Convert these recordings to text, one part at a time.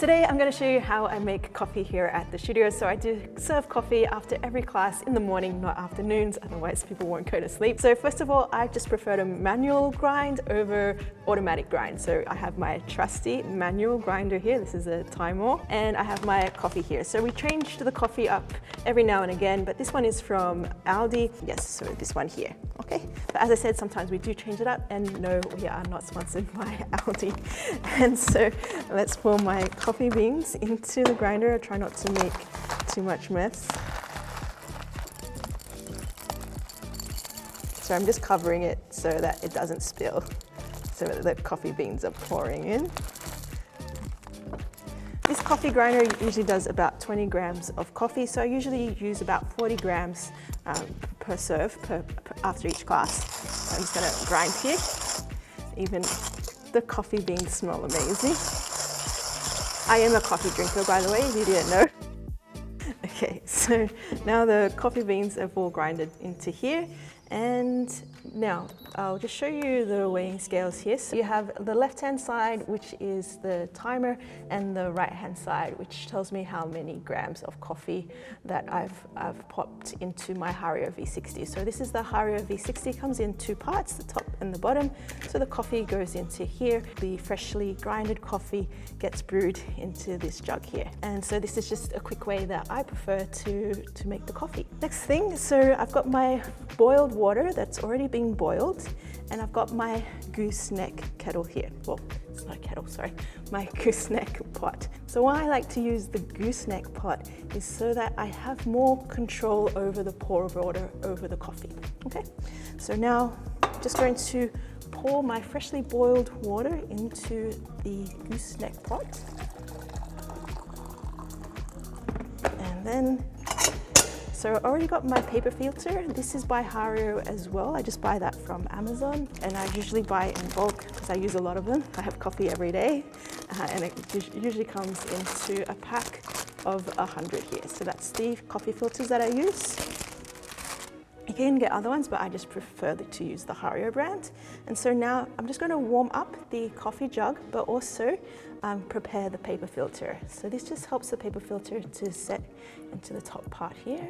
Today I'm going to show you how I make coffee here at the studio. So I do serve coffee after every class in the morning, not afternoons, otherwise people won't go to sleep. So first of all, I just prefer to manual grind over automatic grind. So I have my trusty manual grinder here. This is a Timor, and I have my coffee here. So we change the coffee up every now and again, but this one is from Aldi. Yes, so this one here, okay? But as I said, sometimes we do change it up, and no, we are not sponsored by Aldi. And so let's pour my coffee beans into the grinder. I try not to make too much mess. So I'm just covering it so that it doesn't spill. So the coffee beans are pouring in. This coffee grinder usually does about 20 grams of coffee, so I usually use about 40 grams per serve after each class. So I'm just going to grind here. Even the coffee beans smell amazing. I am a coffee drinker, by the way, if you didn't know. Okay, so now the coffee beans have all grinded into here. And now I'll just show you the weighing scales here. So you have the left-hand side, which is the timer, and the right-hand side, which tells me how many grams of coffee that I've popped into my Hario V60. So this is the Hario V60, comes in two parts, the top and the bottom. So the coffee goes into here. The freshly grinded coffee gets brewed into this jug here. And so this is just a quick way that I prefer to make the coffee. Next thing, so I've got my boiled water that's already been boiled, and I've got my gooseneck kettle here. Well, it's not a kettle, sorry, my gooseneck pot. So why I like to use the gooseneck pot is so that I have more control over the pour of water over the coffee. Okay, so now I'm just going to pour my freshly boiled water into the gooseneck pot, and then so I already got my paper filter. This is by Hario as well. I just buy that from Amazon, and I usually buy it in bulk because I use a lot of them. I have coffee every day, and it usually comes into a pack of 100 here. So that's the coffee filters that I use. You can get other ones, but I just prefer to use the Hario brand. And so now I'm just going to warm up the coffee jug, but also prepare the paper filter. So this just helps the paper filter to set into the top part here.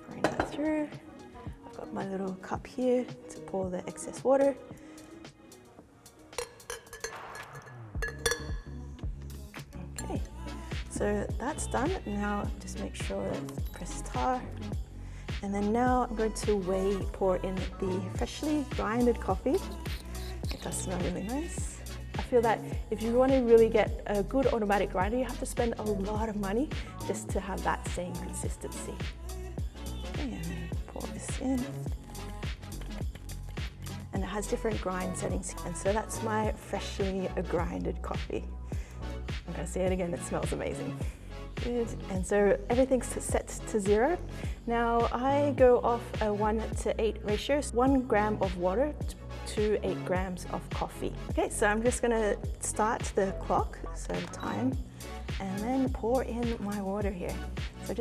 Pouring that through. I've got my little cup here to pour the excess water. Okay. So that's done. Now just make sure that press tar. And then now I'm going to pour in the freshly grinded coffee. It does smell really nice. I feel that if you want to really get a good automatic grinder, you have to spend a lot of money just to have that same consistency. Okay, and then pour this in. And it has different grind settings. And so that's my freshly grinded coffee. I'm going to say it again, it smells amazing. Good. And so everything's set to 0. Now I go off a 1:8 ratio, 1 gram of water to 8 grams of coffee. Okay, so I'm just going to start the clock, so time, and then pour in my water here. So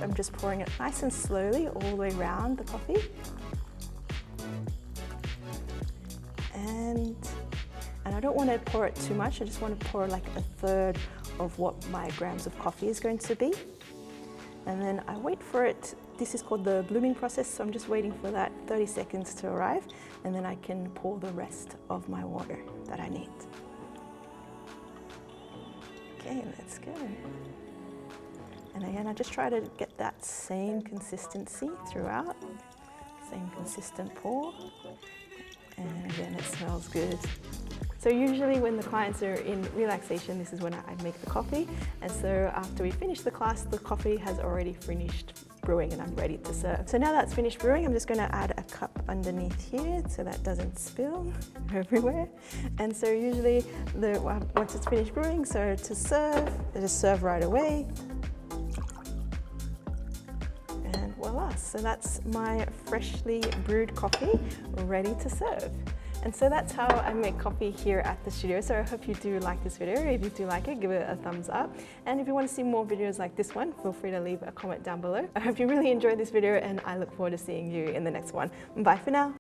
I'm just pouring it nice and slowly all the way around the coffee. And I don't want to pour it too much, I just want to pour like 1/3 of what my grams of coffee is going to be. And then I wait for it. This is called the blooming process, so I'm just waiting for that 30 seconds to arrive, and then I can pour the rest of my water that I need. Okay, let's go. And again, I just try to get that same consistency throughout, same consistent pour. And again, it smells good. So usually when the clients are in relaxation, this is when I make the coffee. And so after we finish the class, the coffee has already finished brewing and I'm ready to serve. So now that's finished brewing, I'm just going to add a cup underneath here so that doesn't spill everywhere. And so usually once it's finished brewing, so to serve, I just serve right away. And voila, so that's my freshly brewed coffee ready to serve. And so that's how I make coffee here at the studio. So I hope you do like this video. If you do like it, give it a thumbs up. And if you want to see more videos like this one, feel free to leave a comment down below. I hope you really enjoyed this video and I look forward to seeing you in the next one. Bye for now.